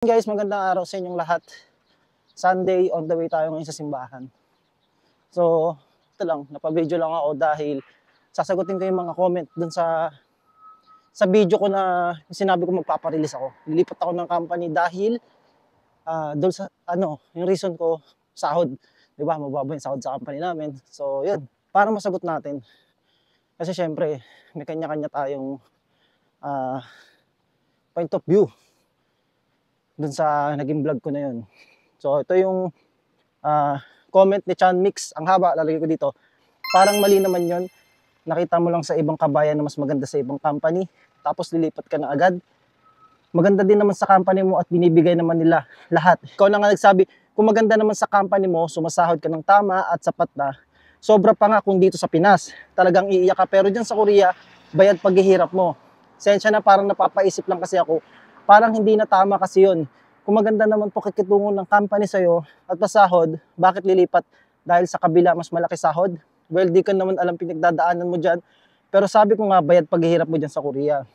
Guys, magandang araw sa inyong lahat. Sunday, on the way tayo ngayon sa simbahan. So, ito lang, napabideo lang ako dahil sasagutin ko yung mga comment dun sa video ko na sinabi ko magpaparelease ako. Lilipat ako ng company dahil doon sa, yung reason ko, sahod. Diba, mababa yung sahod sa company namin. So, yun, para masagot natin. Kasi syempre, may kanya-kanya tayong point of view dun sa naging vlog ko na yun. So, ito yung comment ni Chan Mix. Ang haba, lalagay ko dito. Parang mali naman yun. Nakita mo lang sa ibang kabayan na mas maganda sa ibang company. Tapos lilipat ka na agad. Maganda din naman sa company mo at binibigay naman nila lahat. Ikaw na nga nagsabi, kung maganda naman sa company mo, sumasahod ka ng tama at sapat na. Sobra pa nga kung dito sa Pinas. Talagang iiyak ka. Pero dyan sa Korea, bayad paghihirap mo. Sensya na, parang napapaisip lang kasi ako. Parang hindi na tama kasi yun. Kung maganda naman po kikitungo ng company sa'yo at pasahod, bakit lilipat? Dahil sa kabila mas malaki sahod? Well, di ka naman alam pinagdadaanan mo dyan. Pero sabi ko nga, bayad paghihirap mo dyan sa Korea.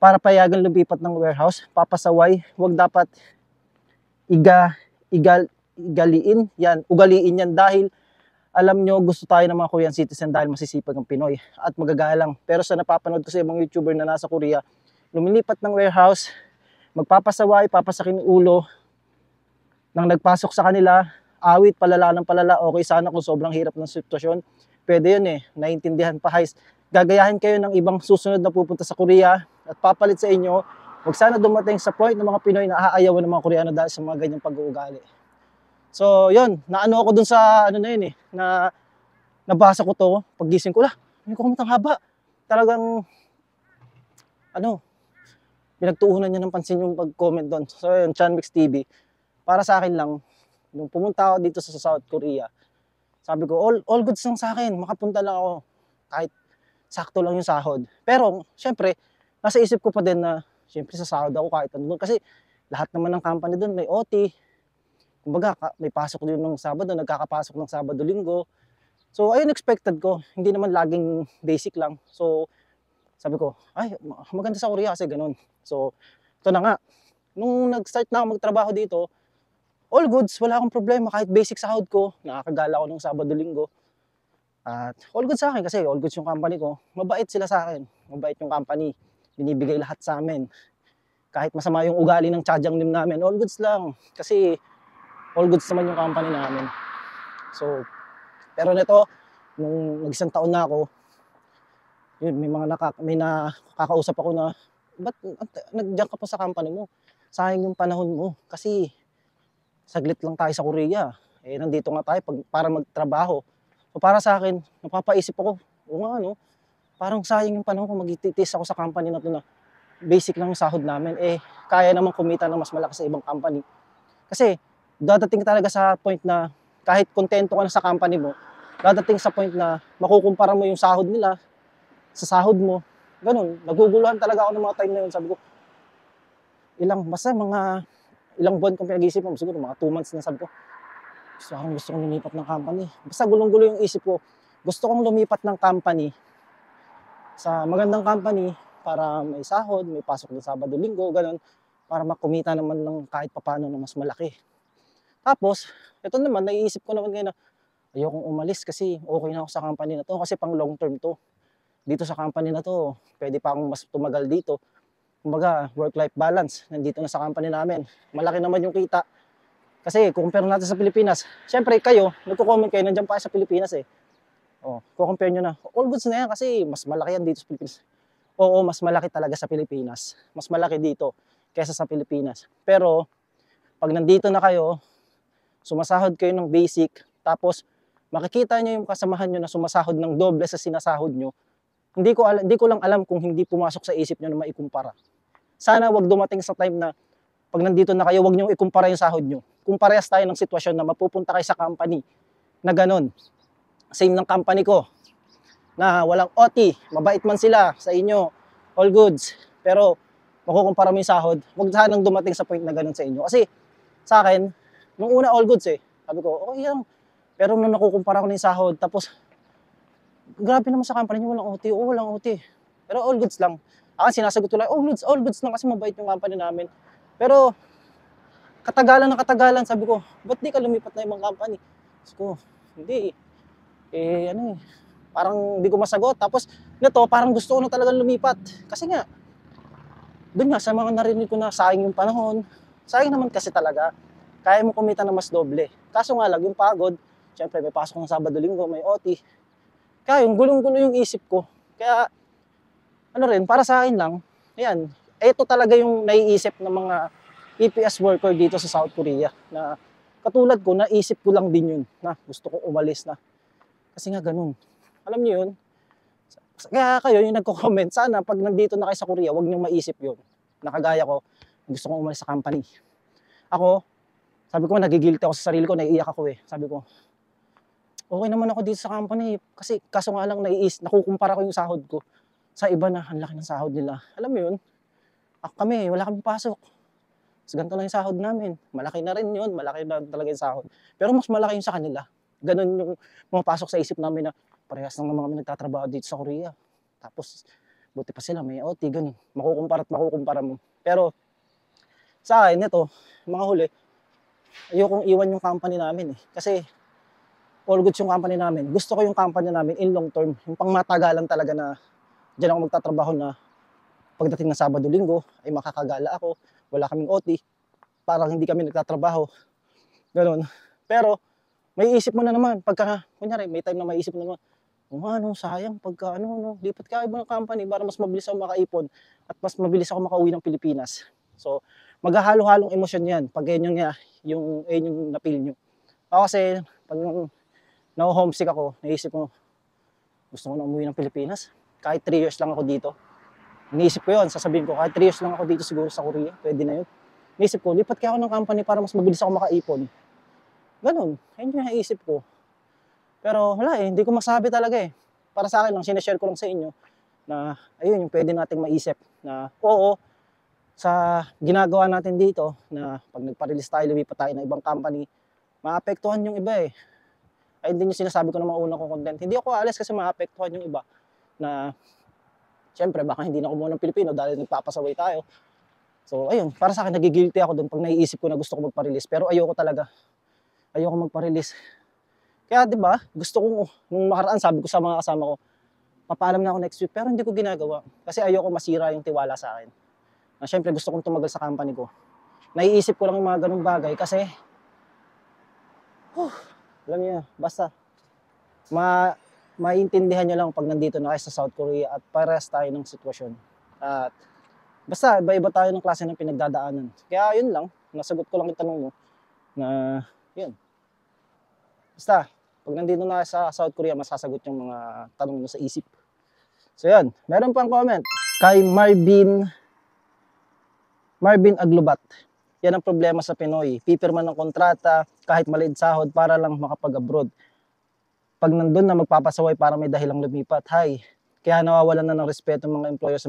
Para payagan lumipat ng warehouse, papasaway, wag dapat ugaliin yan dahil alam nyo, gusto tayo ng mga Korean citizen dahil masisipag ang Pinoy at magagalang. Pero sa napapanood ko sa ibang YouTuber na nasa Korea, lumilipat ng warehouse, magpapasaway, papasakin ng ulo nang nagpasok sa kanila, awit, palala ng palala. Okay sana kung sobrang hirap ng sitwasyon. Pwede yun naiintindihan pa, guys. Gagayahin kayo ng ibang susunod na pupunta sa Korea at papalit sa inyo. Huwag sana dumating sa point ng mga Pinoy na aayawan ng mga Koreano dahil sa mga ganyang pag-uugali. So, yun, naano ako dun sa na nabasa ko to, paggising ko, may comment ang haba. Talagang, pinagtuunan niya ng pansin yung pag-comment doon. So, yun, Chanmix TV. Para sa akin lang, nung pumunta ako dito sa South Korea, sabi ko, all goods lang sa akin. Makapunta lang ako. Kahit sakto lang yung sahod. Pero, syempre, nasa isip ko pa din na, syempre, sa sahod ako kahit ano doon. Kasi, lahat naman ng company doon may OT. Kumbaga, may pasok din ng Sabado, nagkakapasok ng Sabado, Linggo. So, ayun, expected ko. Hindi naman laging basic lang. So, sabi ko, ay, maganda sa Korea kasi ganun. So, ito na nga. Nung nag-start na ako magtrabaho dito, all goods, wala akong problema. Kahit basic sahod ko, nakakagala ko ng Sabado, Linggo. At all goods sa akin kasi all goods yung company ko. Mabait sila sa akin. Mabait yung company. Binibigay lahat sa amin. Kahit masama yung ugali ng tsadyangnim namin, all goods lang. Kasi all goods naman yung company namin. So, pero nito, nung nag-isang taon na ako, yun, may nakakausap ako na, ba't nagdiyan ka pa sa company mo? Sayang yung panahon mo. Kasi, saglit lang tayo sa Korea. Nandito nga tayo para magtrabaho. So, para sa akin, napapaisip ako, parang sayang yung panahon ko, magtitiis ako sa company na to na basic lang yung sahod namin. Kaya naman kumita ng mas malaki sa ibang company. Kasi, dadating talaga sa point na kahit kontento ka na sa company mo, dadating sa point na makukumpara mo yung sahod nila sa sahod mo. Ganun, naguguluhan talaga ako ng mga time na yun. Sabi ko, ilang buwan kong pinag-iisipan, siguro mga 2 months na, sabi ko, gusto kong lumipat ng company. Basta gulong-gulo yung isip ko, gusto kong lumipat ng company sa magandang company para may sahod, may pasok ng Sabado, Linggo, ganun, para makumita naman lang kahit papano na mas malaki. Tapos, ito naman, naiisip ko naman ngayon na ayokong umalis kasi okay na ako sa company na to kasi pang long term to. Dito sa company na to, pwede pa akong mas tumagal dito. Kumbaga, work-life balance, nandito na sa company namin. Malaki naman yung kita. Kasi, kung compare natin sa Pilipinas, syempre kayo, nagko-comment kayo, nandiyan pa sa Pilipinas kukompare nyo na, all goods na yan kasi mas malaki yan dito sa Pilipinas. Oo, mas malaki talaga sa Pilipinas. Mas malaki dito kaysa sa Pilipinas. Pero, pag nandito na kayo, sumasahod kayo ng basic, tapos makikita nyo yung kasamahan nyo na sumasahod ng doble sa sinasahod nyo, hindi ko lang alam kung hindi pumasok sa isip nyo na maikumpara. Sana wag dumating sa time na pag nandito na kayo, wag nyo ikumpara yung sahod nyo. Kung parehas tayo ng sitwasyon na mapupunta kayo sa company na ganun, same ng company ko, na walang OT, mabait man sila sa inyo, all goods, pero makukumpara mo yung sahod, wag sanang dumating sa point na ganun sa inyo. Kasi sa akin, nung una all goods sabi ko, okay lang. Pero nung nakukumpara ko na yung sahod, tapos, grabe naman sa company niyo, walang OT. Oo, walang OT. Pero all goods lang. Sinasagot ko lang, all goods lang kasi mabait yung company namin. Pero katagalan ng katagalan, sabi ko, ba't di ka lumipat na ibang company? Sabi ko, hindi ano parang hindi ko masagot. Tapos nito, parang gusto ko na talagang lumipat. Kasi nga, doon nga sa mga narinig ko na sayang yung panahon, sayang naman kasi talaga. Kaya mo kumita na mas doble. Kaso nga lang, yung pagod, syempre may pasok ng Sabado Linggo, may OT. Kaya yung gulong-gulo yung isip ko. Kaya, ano rin, para sa akin lang, ayan, ito talaga yung naiisip ng mga EPS worker dito sa South Korea. Na katulad ko, naisip ko lang din yun, na gusto kong umalis na. Kasi nga ganun. Alam niyo yun? Kaya kayo yung nagko-comment, sana pag nandito na kayo sa Korea, wag niyong maisip yun. Nakagaya ko, gusto kong umalis sa company. Ako, sabi ko, nagigilty ako sa sarili ko, naiiyak ako eh. Sabi ko, okay naman ako dito sa company. Kasi kaso nga lang, nakukumpara ko yung sahod ko sa iba na ang laki ng sahod nila. Alam mo yun? Kami, wala kaming pasok. Mas ganito lang yung sahod namin. Malaki na rin yun, malaki na talaga yung sahod. Pero mas malaki yung sa kanila. Ganun yung pumapasok sa isip namin na parehas lang naman kami nagtatrabaho dito sa Korea. Tapos, buti pa sila, may OT, ganun. Makukumpara at makukumpara mo. Pero, sa akin, ito, mga huli, ayokong iwan yung company namin eh. Kasi, all goods yung company namin. Gusto ko yung company namin in long term. Yung pangmatagalan talaga na dyan ako magtatrabaho na pagdating ng Sabado Linggo ay makakagala ako. Wala kaming OT. Parang hindi kami nagtatrabaho. Ganun. Pero, may isip mo na naman. Pagka, kunyari, may time na may isip mo na naman. Sayang, pagka, lipat ka ibang company para mas mabilis ako makaipon at mas mabilis ako makauwi ng Pilipinas. So, maghahalo-halong emosyon yan. Pag yun yung napil nyo. Ako kasi, pag na-homesick ako, naisip ko, gusto ko na umuwi ng Pilipinas. Kahit 3 years lang ako dito. Iniisip ko yun, sasabihin ko, kahit 3 years lang ako dito siguro sa Korea, pwede na yun. Iniisip ko, lipat kaya ako ng company para mas mabilis ako makaipon. Ganun, ayun yung naisip ko. Pero wala eh, hindi ko masabi talaga eh. Para sa akin lang, sinashare ko lang sa inyo na ayun yung pwede nating maisip na oo, sa ginagawa natin dito na pag nagpa-release tayo, lumipat tayo ng ibang company, maapektuhan yung iba eh. Ay hindi yung sinasabi ko na mauna kong content. Hindi ako aalis kasi maapektuhan yung iba na syempre baka hindi na kumuha ng Pilipino dahil nagpapasaway tayo. So ayun, para sa akin nagigilty ako doon pag naiisip ko na gusto ko magpa-release. Pero ayoko talaga. Ayoko magpa-release. Kaya 'di ba, gusto kong nung nakaraan sabi ko sa mga kasama ko, papaalam na ako next week pero hindi ko ginagawa kasi ayoko masira yung tiwala sa akin. Na syempre gusto kong tumagal sa company ko. Naiisip ko lang yung mga ganung bagay kasi alam niyo, basta maintindihan niyo lang pag nandito na kayo sa South Korea at parehas tayo ng sitwasyon. At basta iba-iba tayo ng klase ng pinagdadaanan. Kaya yun lang, nasagot ko lang yung tanong mo na yun. Basta, pag nandito na sa South Korea, masasagot yung mga tanong mo sa isip. So yan, meron pang comment kay Marvin Aglubat. Yan ang problema sa Pinoy. Pipirma ng kontrata kahit maliit sahod para lang makapag-abroad. Pag nandun na magpapasaway para may dahilang lumipat. Kaya nawawalan na ng respeto ng mga employer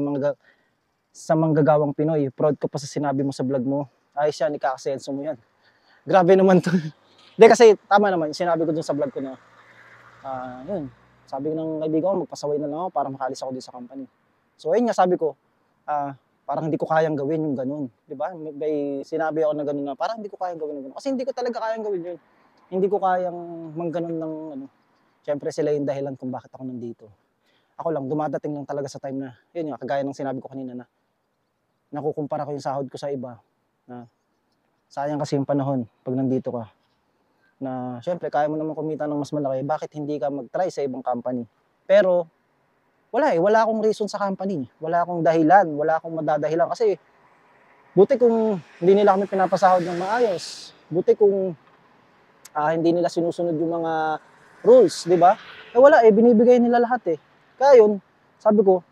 sa manggagawang Pinoy. Proud ko pa sa sinabi mo sa vlog mo. Ayos yan, ikakasenso mo yan. Grabe naman to. Hindi kasi tama naman, sinabi ko dun sa vlog ko na, yun, sabi ng kaibigan ko, magpasaway na lang ako para makalis ako dito sa company. So ayun nga sabi ko, parang hindi ko kayang gawin yung ganun. Diba? May sinabi ako na ganun na parang hindi ko kayang gawin yung ganun. Kasi hindi ko talaga kayang gawin yun. Hindi ko kayang mangganon ng syempre sila yung dahilan kung bakit ako nandito. Ako lang, dumadating lang talaga sa time na, yun nga, kagaya ng sinabi ko kanina na, nakukumpara ko yung sahod ko sa iba, na sayang kasi yung panahon pag nandito ka. Na syempre kaya mo naman kumita ng mas malaki, bakit hindi ka mag-try sa ibang company? Pero wala akong reason sa company. Wala akong dahilan, wala akong madadahilan kasi buti kung hindi nila kami pinapasahod ng maayos. Buti kung hindi nila sinusunod yung mga rules, di ba? Wala binibigay nila lahat eh. Kaya yun, sabi ko,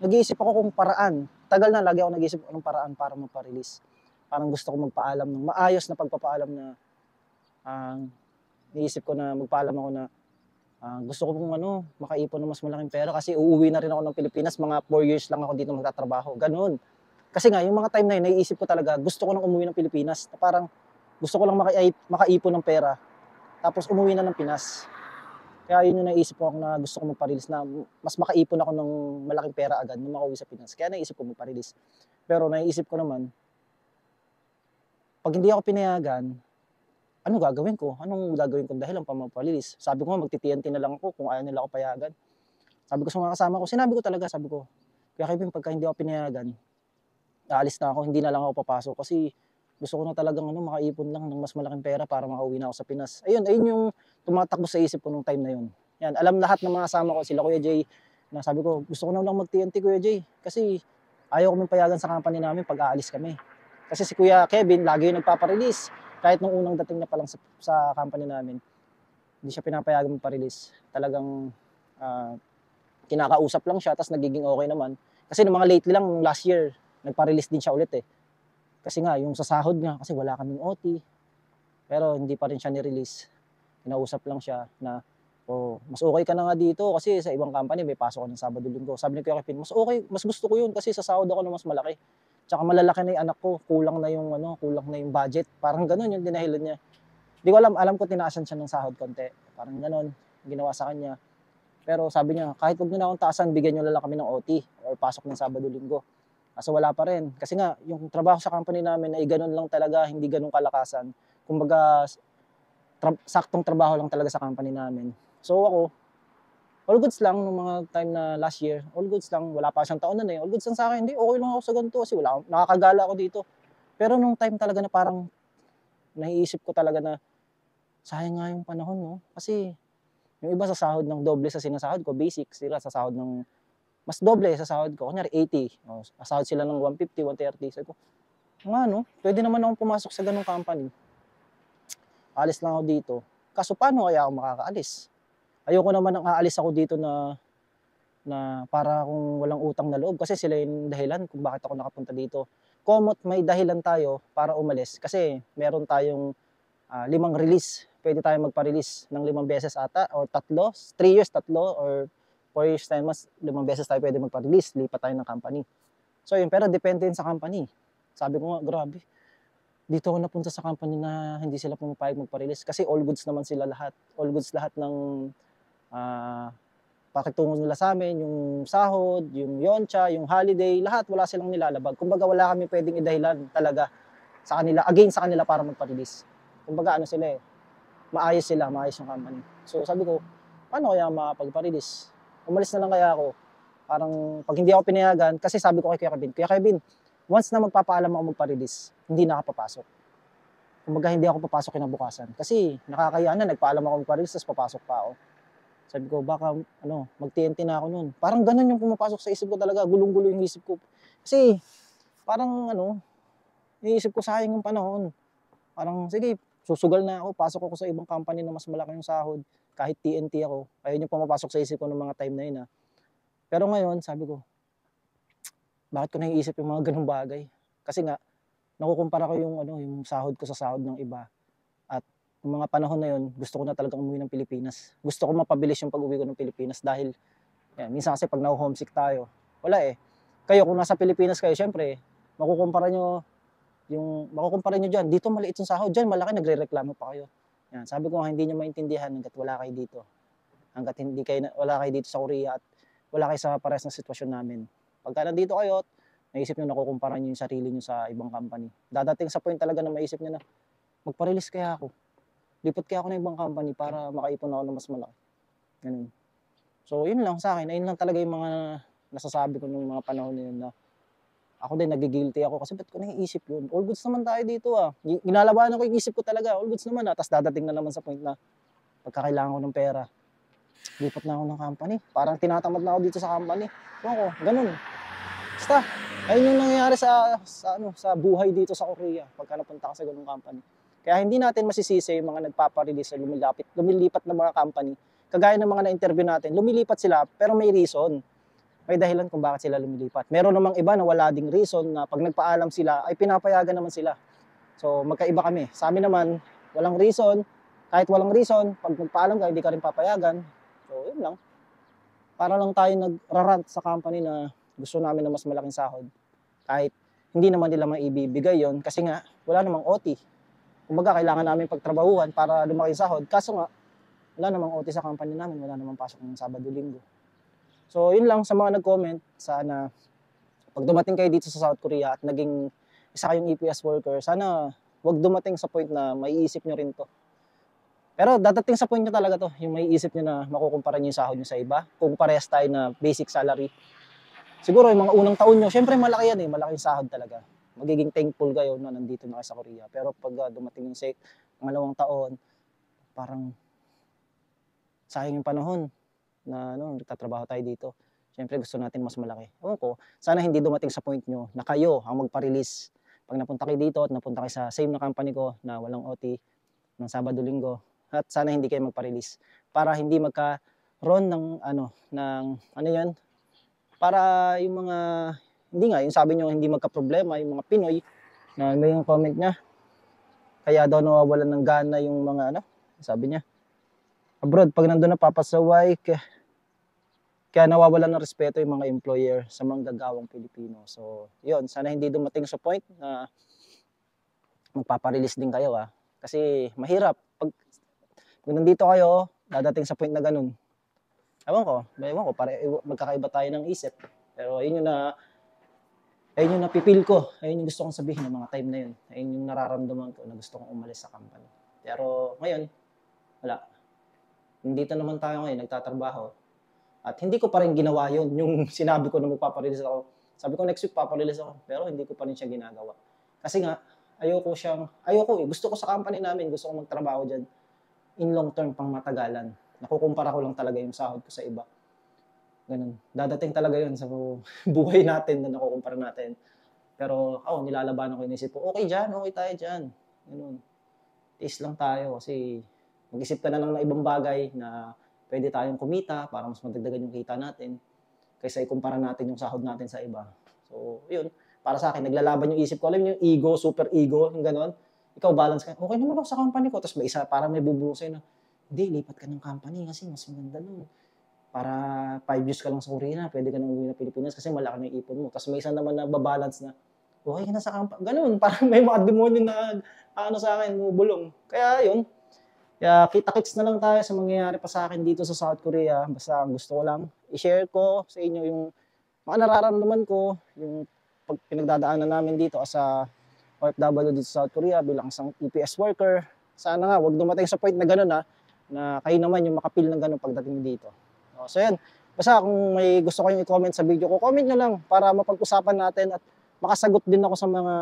nag-iisip ako kung paraan. Tagal na lagi ako nag-iisip ng paraan para magpa-release. Parang gusto ko magpaalam ng maayos na pagpapaalam na niisip ko na magpaalam ako na gusto ko kung makaipon ng mas malaking pera kasi uuwi na rin ako ng Pilipinas, mga 4 years lang ako dito magtatrabaho. Ganun. Kasi nga, yung mga time na yun, naiisip ko talaga, gusto ko nang umuwi ng Pilipinas. Parang gusto ko lang makaipon ng pera, tapos umuwi na ng Pinas. Kaya yun yung naisip ko na gusto ko magpa-release na mas makaipon ako ng malaking pera agad nung makauwi sa Pinas. Kaya naisip ko magpa-release. Pero naisip ko naman, pag hindi ako pinayagan, ano gagawin ko? Anong gagawin kong dahilan para magpa-release? Sabi ko nga magti-TNT na lang ako kung ayaw nila ako payagan. Sabi ko sa mga kasama ko, sinabi ko talaga, sabi ko, Kuya Kevin, pagka hindi ako pinayagan, aalis na ako, hindi na lang ako papasok kasi gusto ko na talagang makaipon lang ng mas malaking pera para makauwi na ako sa Pinas. Ayun yung tumatakbo sa isip ko nung time na yun. Yan, alam lahat ng mga kasama ko, sila Kuya Jay, na sabi ko, gusto ko na lang mag-TNT Kuya Jay kasi ayaw kaming payagan sa company namin pag aalis kami. Kasi si Kuya Kevin, lagi yung nagpaparelease. Kahit nung unang dating na pa lang sa company namin, hindi siya pinapayagan magpa-release. Talagang kinakausap lang siya, tapos nagiging okay naman. Kasi nung mga lately lang, last year, nagpa-release din siya ulit eh. Kasi nga, yung sa sahod nga, kasi wala kaming OT. Pero hindi pa rin siya ni-release. Kinausap lang siya na, mas okay ka na nga dito kasi sa ibang company may pasok ka ng Sabado Linggo. Sabi ni Kuya Kevin, mas okay, mas gusto ko yun kasi sa sahod ako na mas malaki. Tsaka malalaki na yung anak ko, kulang na yung budget. Parang ganun yung dinahilan niya. Hindi ko alam ko tinaasan siya ng sahod konti. Parang ganun, ginawa sa kanya. Pero sabi niya, kahit huwag niyo na akong taasan, bigyan niyo na lang kami ng OT or pasok ng Sabado Linggo. Kaso wala pa rin. Kasi nga, yung trabaho sa company namin ay ganun lang talaga, hindi ganun kalakasan. Kumbaga, saktong trabaho lang talaga sa company namin. So ako, all goods lang nung mga time na last year. All goods lang, wala pa siyang taon na all goods lang sa akin. Hindi, okay lang ako sa ganito kasi nakakagala ako dito. Pero nung time talaga na parang naiisip ko talaga na sayang nga yung panahon, no? Kasi yung iba sa sahod ng doble sa sinasahod ko, basic, sila sa sahod ng mas doble sa sahod ko. Kunyari 80, sahod sila ng 150, 130. Sabi ko, pwede naman akong pumasok sa ganung company. Alis lang ako dito. Kaso paano kaya ako makakaalis? Ayoko naman nang aalis ako dito na para kung walang utang na loob kasi sila yung dahilan kung bakit ako nakapunta dito. Komot may dahilan tayo para umalis kasi meron tayong 5 release. Pwede tayo magpa-release ng 5 beses ata o 3 years 3 or 4 years 10 months, 5 beses tayo pwede magpa-release, lipat tayo ng company. So yun, pero depende yun sa company. Sabi ko nga, grabe. Dito ako napunta sa company na hindi sila pumapayag magpa-release kasi all goods naman sila lahat. All goods lahat ng pakitungo nila sa amin, yung sahod, yung yoncha, yung holiday, lahat wala silang nilalabag. Kumbaga wala kami pwedeng idahilan talaga sa kanila, against sa kanila para magpa-release. Kumbaga maayos yung company. So sabi ko, paano kaya makapagpa-release? Umalis na lang kaya ako. Parang pag hindi ako pinayagan, kasi sabi ko kay Kuya Kevin, once na magpapaalam ako magpa-release, hindi na ako papasok. Kumbaga hindi ako papasok kinabukasan. Kasi nakakaya na, nagpaalam ako magpa-release, tapos papasok pa ako. Sabi ko, baka mag-TNT na ako noon. Parang ganun yung pumapasok sa isip ko talaga, gulong-gulo yung isip ko. Kasi parang iniisip ko sayang yung panahon. Parang sige, susugal na ako, pasok ako sa ibang company na mas malaki yung sahod, kahit TNT ako. Ayun yung pumapasok sa isip ko ng mga time na yun. Pero ngayon, sabi ko, bakit ko naiisip yung mga ganung bagay? Kasi nga, nakukumpara ko yung sahod ko sa sahod ng iba. At yung mga panahon na yun, gusto ko na talagang umuwi ng Pilipinas. Gusto ko mapabilis yung pag-uwi ko ng Pilipinas dahil, minsan kasi pag na-homesick tayo, wala eh. Kayo, kung nasa Pilipinas kayo, syempre, makukumpara nyo dyan, dito maliit yung sahod, dyan malaki, nagre-reklamo pa kayo. Yan, sabi ko nga, hindi nyo maintindihan hanggat wala kayo dito. Hanggat wala kayo dito sa Korea at wala kayo sa pares na sitwasyon namin. Pagka nandito kayo, naisip nyo nakukumpara nyo yung sarili nyo sa ibang company. Dadating sa point talaga na maisip nyo na, magpa-release kaya ako. Lipat kaya ako ng ibang company para makaipon ako ng mas malaki. Ganun. So, yun lang sa akin. Ayun lang talaga yung mga nasasabi ko nung mga panahon na yun na ako din, nagigilty ako kasi ba't ko naiisip yun? All goods naman tayo dito Ginalabanan ko yung isip ko talaga, all goods naman Tapos dadating na naman sa point na pagkakailangan ko ng pera, lipat na ako ng company. Parang tinatamad na ako dito sa company. Ganun. Basta, ayun yung nangyayari sa buhay dito sa Korea pagka napunta ka sa ganung company. Kaya hindi natin masisisi yung mga nagpapa-release sa lumilipat na mga company. Kagaya ng mga na-interview natin, lumilipat sila pero may reason. May dahilan kung bakit sila lumilipat. Meron namang iba na wala ding reason na pag nagpaalam sila ay pinapayagan naman sila. So magkaiba kami. Sa amin naman, walang reason. Kahit walang reason, pag nagpaalam ka, hindi ka rin papayagan. So yun lang. Para lang tayo nagrarant sa company na gusto namin na mas malaking sahod. Kahit hindi naman nila maibibigay yon kasi nga wala namang OT. Kumbaga, kailangan namin pagtrabahuhan para lumaki sahod. Kaso nga, wala namang OT sa company namin, wala namang pasok ng Sabado Linggo. So, yun lang sa mga nag-comment. Sana, pag dumating kayo dito sa South Korea at naging isa kayong EPS worker, sana wag dumating sa point na maiisip nyo rin to. Pero dadating sa point nyo talaga to, yung maiisip nyo na makukumpara nyo yung sahod nyo sa iba. Kung parehas tayo na basic salary. Siguro yung mga unang taon nyo, syempre malaki yan malaki yung sahod talaga. Magiging thankful kayo na nandito na kayo sa Korea. Pero pag dumating yung pangalawang taon, parang sayang yung panahon na nagtatrabaho tayo dito. Siyempre gusto natin mas malaki. Ewan ko, sana hindi dumating sa point nyo na kayo ang magpa-release. Pag napunta kayo dito at napunta kayo sa same na company ko na walang OT ng Sabado-Linggo, at sana hindi kayo magpa-release para hindi magkaroon ng yan, para yung mga, hindi nga, yung sabi nyo hindi magka-problema, yung mga Pinoy, na may yung comment niya, kaya daw nawawalan ng gana yung mga sabi niya, abroad, pag nandun na papasaway, kaya nawawalan ng respeto yung mga employer sa manggagawang Pilipino. So, yun, sana hindi dumating sa point na magpaparelease din kayo Kasi mahirap. Pag nandito kayo, dadating sa point na ganun. Ewan ko, magkakaiba tayo ng isip. Pero ayun yung napipil ko. Ayun yung gusto kong sabihin ng mga time na yun. Ayun yung nararamdaman ko na gusto kong umalis sa company. Pero ngayon, wala. Nandito naman tayo ngayon, nagtatrabaho. At hindi ko pa rin ginawa yun, yung sinabi ko na magpaparelease ako. Sabi ko next week paparelease ako, pero hindi ko pa rin siya ginagawa. Kasi nga, gusto ko sa company namin, gusto ko magtrabaho dyan in long term pang matagalan. Nakukumpara ko lang talaga yung sahod ko sa iba. Ganun. Dadating talaga yun sa buhay natin na nakukumpara natin. Pero nilalabanan ko, inisip ko, okay tayo dyan. Ganun. Tiis lang tayo kasi mag-isip ka na lang ng ibang bagay na pwede tayong kumita para mas madagdagan yung kita natin kaysa ikumpara natin yung sahod natin sa iba. So, yun. Para sa akin, naglalaban yung isip ko. Alam yung ego, super ego, yung gano'n. Ikaw, balance ka. Okay naman ako sa company ko. Tapos may isa, parang may bubulong sa'yo na, hindi, lipat ka ng company kasi mas maganda nun. Para 5 years ka lang sa Korea, pwede ka nang umuwi na Pilipinas kasi malaki na yung ipon mo. Tapos may isa naman na babalance na, okay ka na sa company. Ganun, parang may mga demonyo na sa akin, bubulong. Kaya yun. Kaya kita-kits na lang tayo sa mangyayari pa sa akin dito sa South Korea. Basta gusto ko lang i-share ko sa inyo yung mga nararamdaman ko, yung pinagdadaanan namin dito as a OFW dito sa South Korea bilang isang EPS worker. Sana nga, wag dumating sa point na gano'n na kayo naman yung makapil ng gano'n pagdating dito. So yan, basta kung may gusto kayong i-comment sa video ko, comment nyo lang para mapag-usapan natin at makasagot din ako sa mga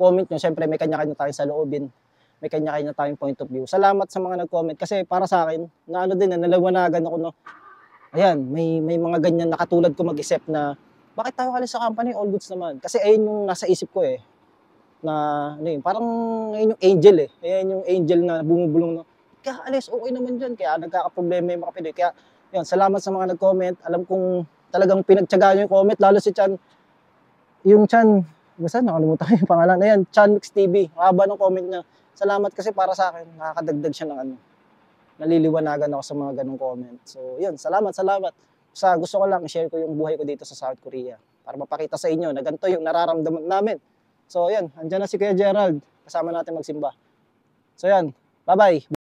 comment nyo. Siyempre may kanya-kanya tayo sa loobin. May kanya-kanya tayong point of view. Salamat sa mga nag-comment kasi para sa akin, nalawanagan ako ayan, may mga ganyan na katulad ko mag-isip na bakit tayo kalis sa company, all goods naman. Kasi ayun yung nasa isip ko na parang ayun yung angel Ayun yung angel na bumubulong na, kaya alis, okay naman dyan. Kaya nagkakaproblema yung mga Pinoy. Kaya yun, salamat sa mga nag-comment. Alam kong talagang pinagtyagaan yung comment, lalo si Chan, yung Chan, basta nakalimutan ko yung pangalan. Ayan, Chan Mix TV. Haba ng comment niya. Salamat kasi para sa akin, nakakadagdag siya ng naliliwanagan ako sa mga ganong comment. So, yun, salamat. Gusto ko lang i-share ko yung buhay ko dito sa South Korea para mapakita sa inyo na ganito yung nararamdaman namin. So, yan, andyan na si Kuya Gerald. Kasama natin magsimba. So, yan, bye-bye.